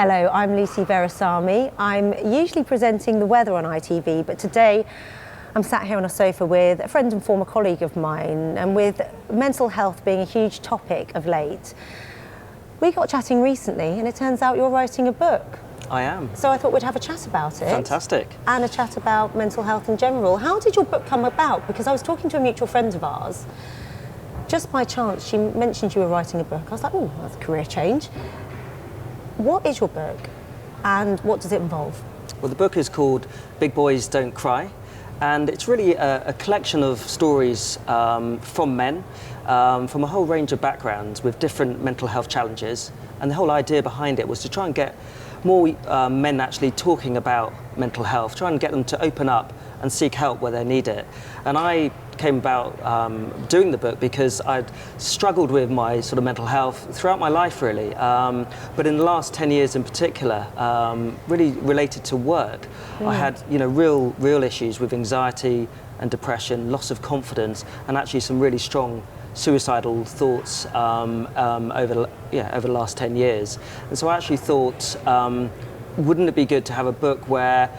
Hello, I'm Lucy Verasamy. I'm usually presenting the weather on ITV, but today I'm sat here on a sofa with a friend and former colleague of mine, and with mental health being a huge topic of late, we got chatting recently and it turns out you're writing a book. I am. So I thought we'd have a chat about it. Fantastic. And a chat about mental health in general. How did your book come about? Because I was talking to a mutual friend of ours, just by chance she mentioned you were writing a book. I was like, oh, that's a career change. What is your book and what does it involve? Well, the book is called Big Boys Don't Cry, and it's really a collection of stories from men from a whole range of backgrounds with different mental health challenges. And the whole idea behind it was to try and get more men actually talking about mental health, try and get them to open up and seek help where they need it. And I came about doing the book because I'd struggled with my sort of mental health throughout my life, really. But in the last 10 years in particular, really related to work, I had real issues with anxiety and depression, loss of confidence, and actually some really strong suicidal thoughts over the last 10 years. And so I actually thought, wouldn't it be good to have a book where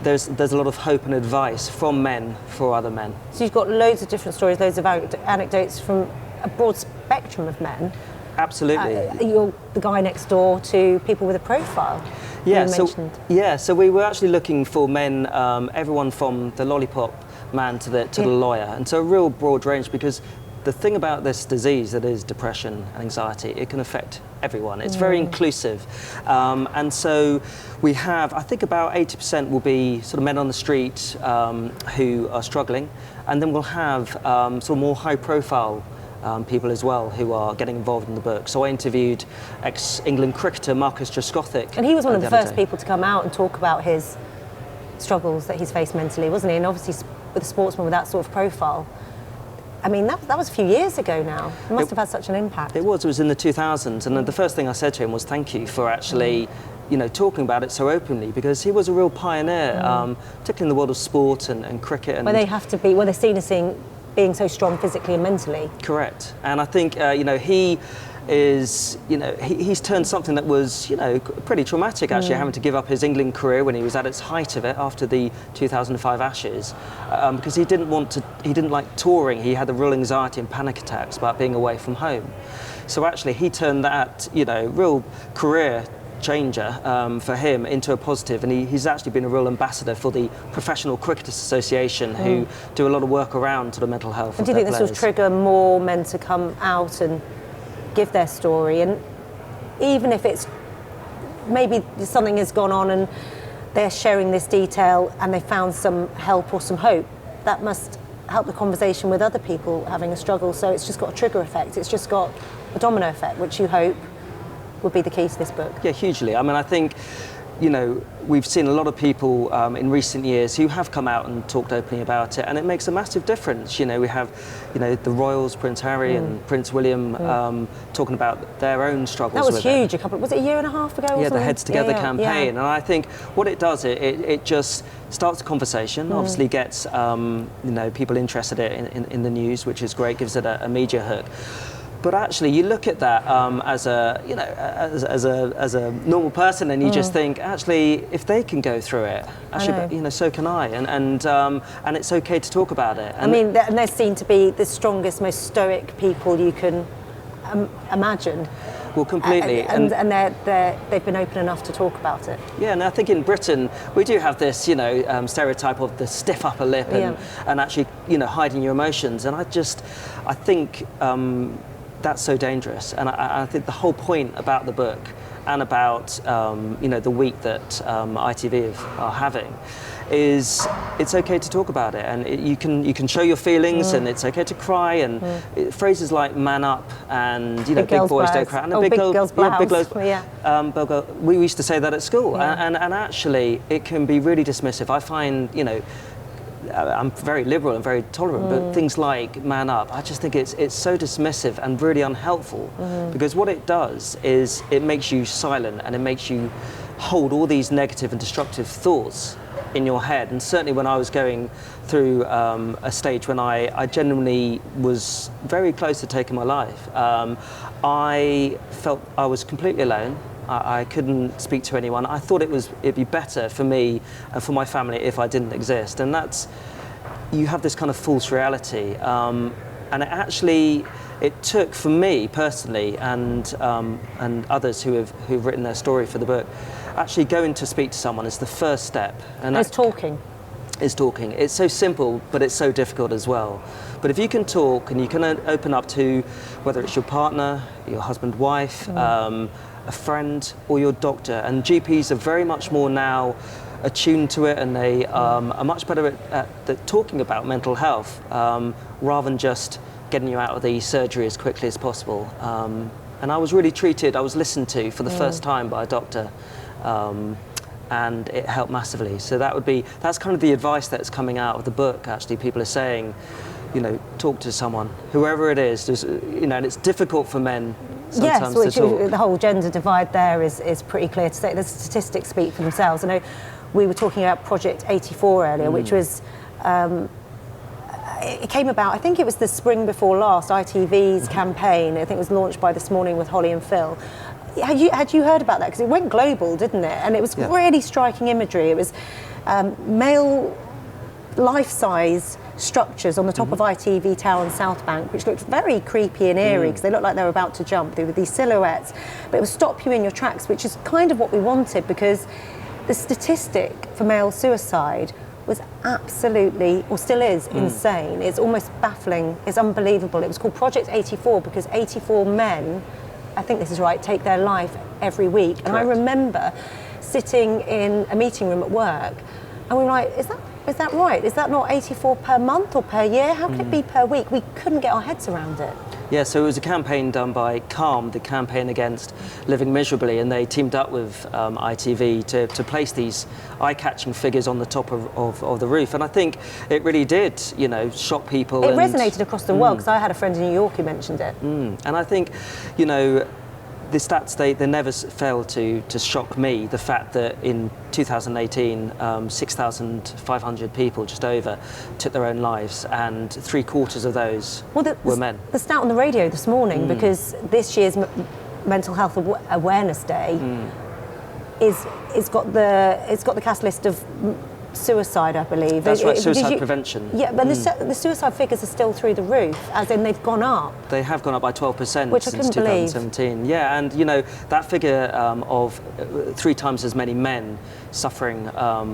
there's a lot of hope and advice from men for other men. So you've got loads of different stories, loads of anecdotes from a broad spectrum of men. Absolutely. You're the guy next door to people with a profile. Yeah, so we were actually looking for men, everyone from the lollipop man to the lawyer, and so a real broad range, because the thing about this disease that is depression and anxiety, it can affect everyone. It's very inclusive. And so we have, I think about 80% will be sort of men on the street who are struggling. And then we'll have sort of more high profile people as well who are getting involved in the book. So I interviewed ex-England cricketer Marcus Trescothick. And he was one of the first people to come out and talk about his struggles that he's faced mentally, wasn't he? And obviously with a sportsman with that sort of profile, I mean, that was a few years ago now. It must have had such an impact. It was in the 2000s, and the first thing I said to him was thank you for actually, talking about it so openly, because he was a real pioneer, particularly in the world of sport and cricket. And where they have to be, where they're seen as being so strong physically and mentally. Correct. And I think, he is, he's turned something that was, pretty traumatic, actually, having to give up his England career when he was at its height of it after the 2005 Ashes, because he didn't like touring. He had the real anxiety and panic attacks about being away from home. So actually he turned that, real career changer for him into a positive, and he's actually been a real ambassador for the Professional Cricketers Association, who do a lot of work around sort of mental health. And do you think this will trigger more men to come out and give their story? And even if it's maybe something has gone on and they're sharing this detail and they found some help or some hope, that must help the conversation with other people having a struggle. So it's just got a trigger effect, it's just got a domino effect, which you hope would be the key to this book. Yeah, hugely. I mean, I think we've seen a lot of people in recent years who have come out and talked openly about it, and it makes a massive difference. We have, the Royals, Prince Harry and Prince William talking about their own struggles. That was huge. Was it a year and a half ago? Yeah, the Heads Together campaign. And I think what it does, it just starts a conversation. Obviously, gets people interested in the news, which is great. Gives it a media hook. But actually, you look at that as a normal person, and you just think, actually, if they can go through it, actually, so can I. And it's okay to talk about it. And and they're seen to be the strongest, most stoic people you can imagine. Well, completely. And they've been open enough to talk about it. Yeah, and I think in Britain we do have this, stereotype of the stiff upper lip and actually, hiding your emotions. And I think that's so dangerous. And I think the whole point about the book and about the week that ITV are having is it's okay to talk about it, and you can show your feelings, and it's okay to cry, and phrases like "man up" and big boys don't cry, and big girls blouse. We used to say that at school, and actually it can be really dismissive. I find I'm very liberal and very tolerant, but things like "man up," I just think it's so dismissive and really unhelpful, because what it does is it makes you silent, and it makes you hold all these negative and destructive thoughts in your head. And certainly when I was going through a stage when I genuinely was very close to taking my life, I felt I was completely alone. I couldn't speak to anyone. I thought it'd be better for me and for my family if I didn't exist. And you have this kind of false reality. And it took for me personally and others who've written their story for the book, actually going to speak to someone is the first step. And it's talking. Is talking. It's so simple, but it's so difficult as well. But if you can talk and you can open up to whether it's your partner, your husband, wife, a friend, or your doctor, and GPs are very much more now attuned to it, and they are much better at talking about mental health rather than just getting you out of the surgery as quickly as possible. And I was really treated, I was listened to for the first time by a doctor. And it helped massively. So that's kind of the advice that's coming out of the book. Actually, people are saying, talk to someone, whoever it is. And it's difficult for men sometimes to talk. The whole gender divide there is pretty clear to say. The statistics speak for themselves. I know we were talking about Project 84 earlier, which was, it came about, I think it was the spring before last, ITV's campaign. I think it was launched by This Morning with Holly and Phil. Had you heard about that? Because it went global, didn't it? And it was really striking imagery. It was male life-size structures on the top of ITV Tower and South Bank, which looked very creepy and eerie because they looked like they were about to jump. They were these silhouettes. But it would stop you in your tracks, which is kind of what we wanted, because the statistic for male suicide was absolutely, or still is, insane. It's almost baffling. It's unbelievable. It was called Project 84 because 84 men, I think this is right, take their life every week. Correct. And I remember sitting in a meeting room at work and we were like, is that right? Is that not 84 per month or per year? How could it be per week? We couldn't get our heads around it. Yeah, so it was a campaign done by CALM, the campaign against living miserably, and they teamed up with ITV to place these eye-catching figures on the top of the roof. And I think it really did, shock people. It resonated across the world, because I had a friend in New York who mentioned it. And I think, the stats, they never fail to shock me. The fact that in 2018, 6,500 people, just over, took their own lives, and 3/4 of those were men. The stat on the radio this morning, because this year's Mental Health Awareness Day it's got the cast list of suicide, I believe. That's right, suicide prevention. Yeah, but the suicide figures are still through the roof, as in they've gone up. They have gone up by 12% Which I since couldn't believe. 2017. Yeah, and that figure of 3 times as many men suffering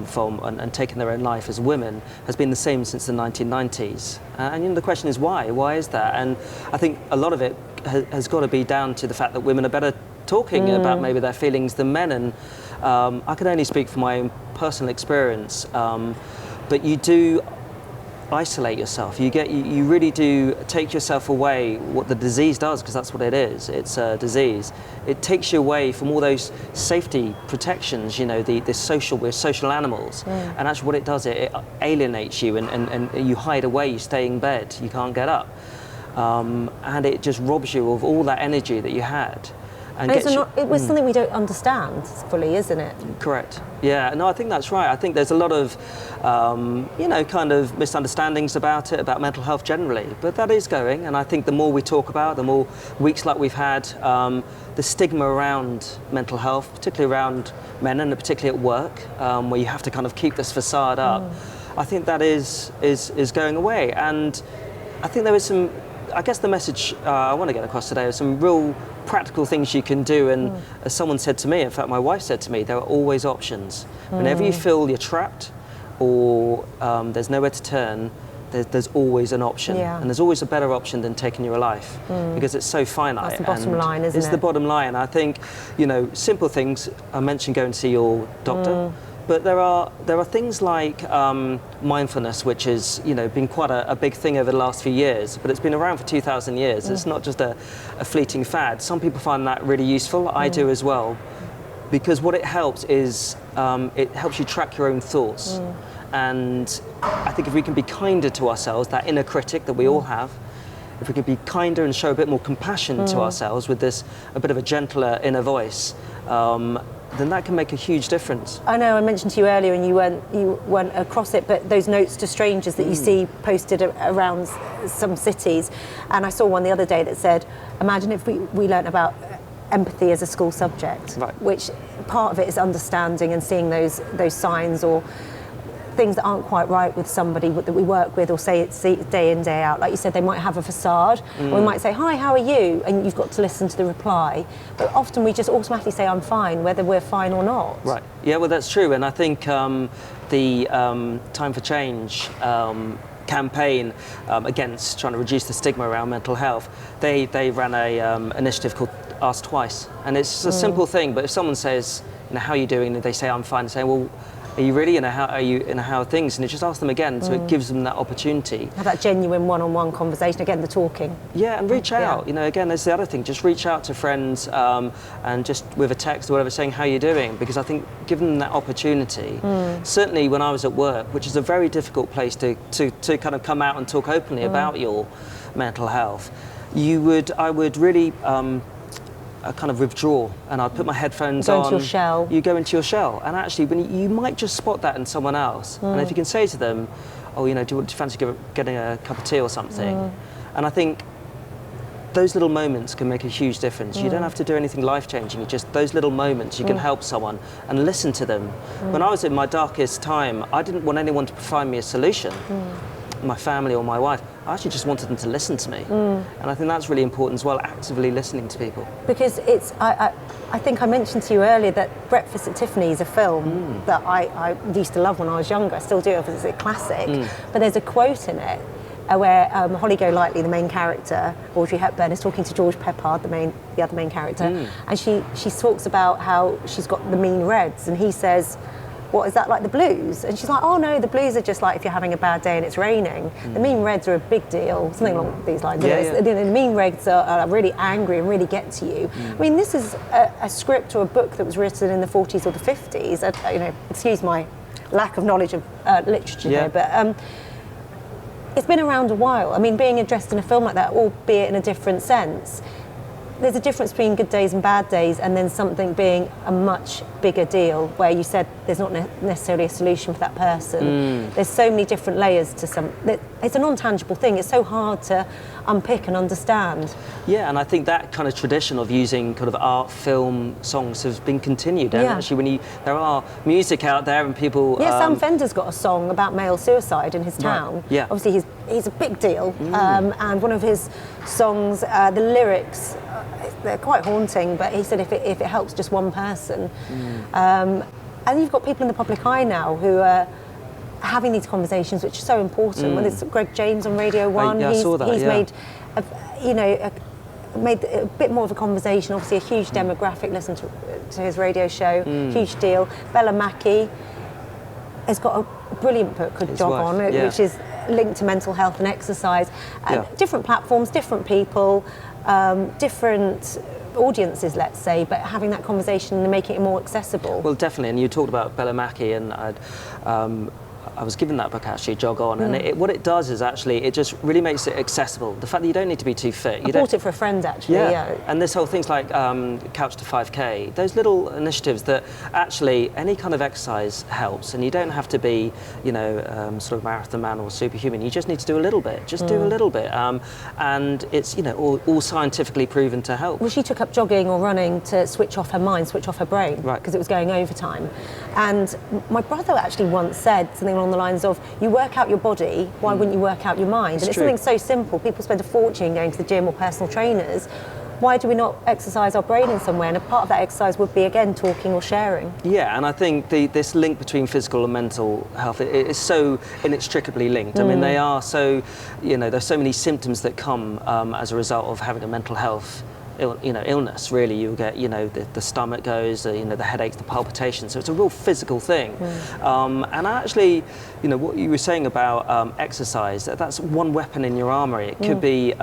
from and taking their own life as women has been the same since the 1990s. And the question is why? Why is that? And I think a lot of it has got to be down to the fact that women are better talking about maybe their feelings than men. And I can only speak from my own personal experience, but you do isolate yourself. You really do take yourself away. What the disease does, because that's what it is. It's a disease. It takes you away from all those safety protections. We're social animals, and actually what it does, it alienates you, and you hide away. You stay in bed. You can't get up, and it just robs you of all that energy that you had. And it was something we don't understand fully, isn't it? Correct. Yeah, no, I think that's right. I think there's a lot of, kind of misunderstandings about it, about mental health generally. But that is going, and I think the more we talk about it, the more weeks like we've had, the stigma around mental health, particularly around men, and particularly at work, where you have to kind of keep this facade up, I think that is going away. And I think there is some, I guess the message I want to get across today is some real practical things you can do, and as someone said to me, in fact my wife said to me, there are always options. Whenever you feel you're trapped or there's nowhere to turn, there's always an option, and there's always a better option than taking your life, because it's so finite. That's the bottom line, isn't it? It's the bottom line. I think, simple things, I mentioned going to see your doctor, but there are things like mindfulness, which has been quite a big thing over the last few years, but it's been around for 2,000 years. It's not just a fleeting fad. Some people find that really useful. I do as well, because what it helps is it helps you track your own thoughts. And I think if we can be kinder to ourselves, that inner critic that we all have, if we can be kinder and show a bit more compassion to ourselves with a bit of a gentler inner voice, then that can make a huge difference. I know I mentioned to you earlier, and you weren't across it, but those notes to strangers that you see posted around some cities, and I saw one the other day that said, imagine if we learnt about empathy as a school subject, right. which part of it is understanding and seeing those signs or things that aren't quite right with somebody that we work with or see day in, day out. Like you said, they might have a facade. Or we might say, hi, how are you? And you've got to listen to the reply. But often we just automatically say, I'm fine, whether we're fine or not. Right. Yeah, well, that's true. And I think the Time for Change campaign against trying to reduce the stigma around mental health, they ran a initiative called Ask Twice. And it's a simple thing, but if someone says, how are you doing? And they say, I'm fine, say, well, are you really? How are you? How are things? And you just ask them again, so it gives them that opportunity. Have that genuine one-on-one conversation. Again, the talking. Yeah, and reach out. Again, that's the other thing. Just reach out to friends and just with a text or whatever, saying how you're doing. Because I think giving them that opportunity. Certainly, when I was at work, which is a very difficult place to kind of come out and talk openly about your mental health, I would really. I kind of withdraw, and I'd put my headphones on. Go into your shell. You go into your shell, and actually, when you might just spot that in someone else, and if you can say to them, "Oh, do you fancy getting a cup of tea or something?" And I think those little moments can make a huge difference. You don't have to do anything life-changing. You just those little moments you can help someone and listen to them. When I was in my darkest time, I didn't want anyone to find me a solution. My family or my wife, I actually just wanted them to listen to me. And I think that's really important as well, actively listening to people. Because I think I mentioned to you earlier that Breakfast at Tiffany's, a film that I used to love when I was younger. I still do, because it's a classic. But there's a quote in it where Holly Golightly, the main character, Audrey Hepburn, is talking to George Peppard, the other main character, and she talks about how she's got the mean reds, and he says, what, is that like the blues? And she's like, oh no, the blues are just like if you're having a bad day and it's raining. The mean reds are a big deal, something along these lines. The mean reds are really angry and really get to you. I mean, this is a script or a book that was written in the 40s or the 50s. Excuse my lack of knowledge of literature here, but it's been around a while. I mean, being addressed in a film like that, albeit in a different sense, there's a difference between good days and bad days, and then something being a much bigger deal, where you said there's not necessarily a solution for that person. There's so many different layers to it's a non-tangible thing. It's so hard to unpick and understand. Yeah, and I think that kind of tradition of using kind of art, film, songs has been continued. And actually, there are music out there and people... Yeah, Sam Fender's got a song about male suicide in his town. Right. Yeah. Obviously, he's a big deal. And one of his songs, the lyrics, they're quite haunting, but he said if it helps just one person. And you've got people in the public eye now who are having these conversations, which are so important. Whether it's Greg James on Radio 1, I saw that, he's made a bit more of a conversation. Obviously, a huge demographic listen to his radio show, huge deal. Bella Mackie has got a brilliant book called Jog On, which is linked to mental health and exercise. Different platforms, different people, different audiences, let's say, but having that conversation and making it more accessible. Well, definitely, and you talked about Bella Mackie, and I was given that book actually, Jog On, and what it does is actually it just really makes it accessible. The fact that you don't need to be too fit. I bought it for a friend actually. Yeah. And this whole thing's like Couch to 5K. Those little initiatives that actually any kind of exercise helps, and you don't have to be, sort of marathon man or superhuman. You just need to do a little bit. Just do a little bit, and it's all scientifically proven to help. Well, she took up jogging or running to switch off her mind, switch off her brain, because it was going overtime. And my brother actually once said something along the lines of, you work out your body, why wouldn't you work out your mind? And it's something so simple. People spend a fortune going to the gym or personal trainers. Why do we not exercise our brain in some way? And a part of that exercise would be, again, talking or sharing. Yeah, and I think this link between physical and mental health is so inextricably linked. I mean, they are so, there's so many symptoms that come as a result of having a mental health illness. Really, you'll get the stomach goes, the headaches, the palpitations. So it's a real physical thing. And actually, what you were saying about exercise, that's one weapon in your armory. It could be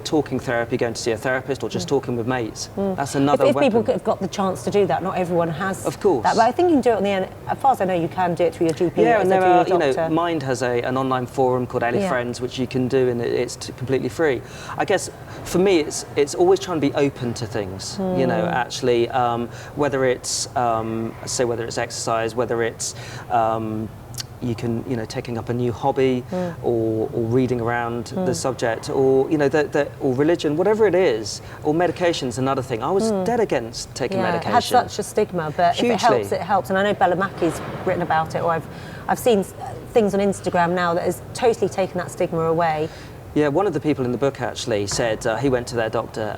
talking therapy, going to see a therapist, or just talking with mates. That's another if weapon. People have got the chance to do that, not everyone has. Of course. That, but I think you can do it on the end. As far as I know, you can do it through your GP. Yeah, and there are, Mind has an online forum called Ellie Friends, which you can do, and it's completely free. I guess for me, it's always trying to be open to things. Actually, whether it's whether it's exercise, whether it's you know, taking up a new hobby or reading around the subject, or, you know, or religion, whatever it is, or medication's another thing. I was dead against taking medication. It has such a stigma, but Hugely. if it helps, it helps. And I know Bella Mackey's written about it, or I've seen things on Instagram now that has totally taken that stigma away. Yeah, one of the people in the book actually said he went to their doctor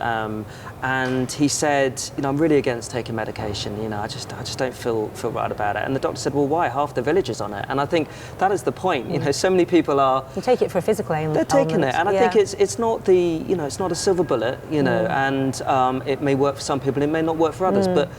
and he said, you know, I'm really against taking medication. You know, I just don't feel right about it. And the doctor said, well, why? Half the village is on it. And I think that is the point. You know, so many people are. You take it for a physical ailment. They're taking it, and I think it's not the, you know, it's not a silver bullet. You know, and it may work for some people, it may not work for others, but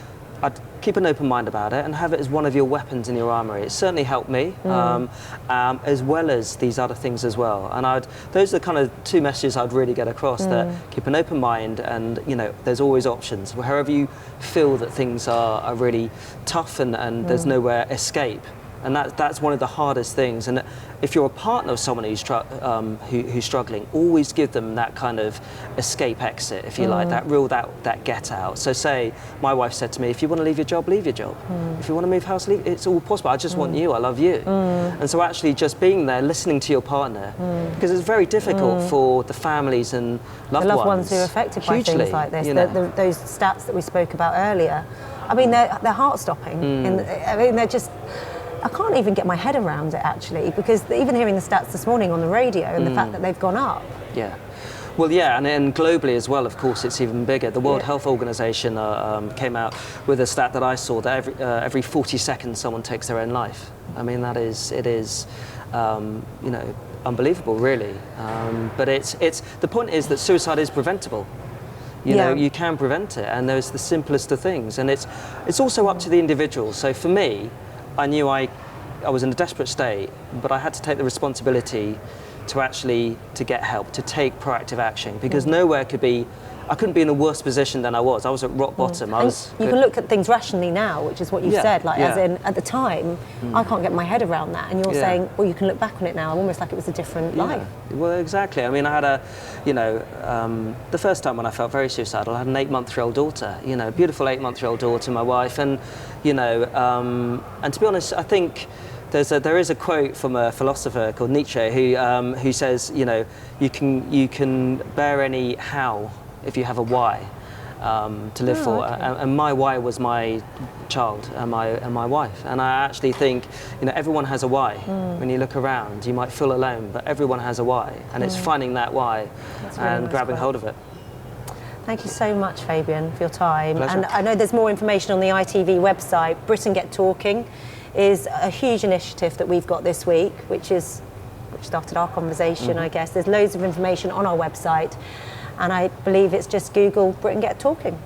I'd keep an open mind about it and have it as one of your weapons in your armoury. It certainly helped me, as well as these other things as well. And those are the kind of two messages I'd really get across, that keep an open mind, and, you know, there's always options. Wherever you feel that things are really tough and there's nowhere escape. And that's one of the hardest things. And if you're a partner of someone who's struggling, always give them that kind of escape exit, if you like, that get out. So say, my wife said to me, if you want to leave your job, leave your job. If you want to move house, leave. It's all possible. I just want you. I love you. And so actually just being there, listening to your partner, because it's very difficult for the families and loved ones who are affected by things like this. You know. Those stats that we spoke about earlier. I mean, they're heart-stopping. I mean, they're just. I can't even get my head around it, actually, because even hearing the stats this morning on the radio and the fact that they've gone up. Yeah. Well, yeah, and then globally as well, of course, it's even bigger. The World Health Organization came out with a stat that I saw, that every 40 seconds someone takes their own life. I mean, it is, you know, unbelievable, really. But the point is that suicide is preventable. You know, you can prevent it, and there's the simplest of things. And it's also up to the individual. So for me, I knew I was in a desperate state, but I had to take the responsibility to get help, to take proactive action, because I couldn't be in a worse position than I was. I was at rock bottom. You can look at things rationally now, which is what you said, like as in at the time, I can't get my head around that, and you're saying, well, you can look back on it now, almost like it was a different life. Well, exactly. I mean, I had the first time when I felt very suicidal, I had an 8-month-old daughter, you know, beautiful 8-month-old daughter, my wife, and, you know, and to be honest, I think there is a quote from a philosopher called Nietzsche who says, you know, you can bear any how if you have a why to live for. Okay. And my why was my child and my wife. And I actually think, you know, everyone has a why. When you look around, you might feel alone, but everyone has a why, and it's finding that why and grabbing hold of it. Thank you so much, Fabian, for your time. Pleasure. And I know there's more information on the ITV website. Britain Get Talking is a huge initiative that we've got this week, which started our conversation, I guess. There's loads of information on our website, and I believe it's just Google Britain Get Talking.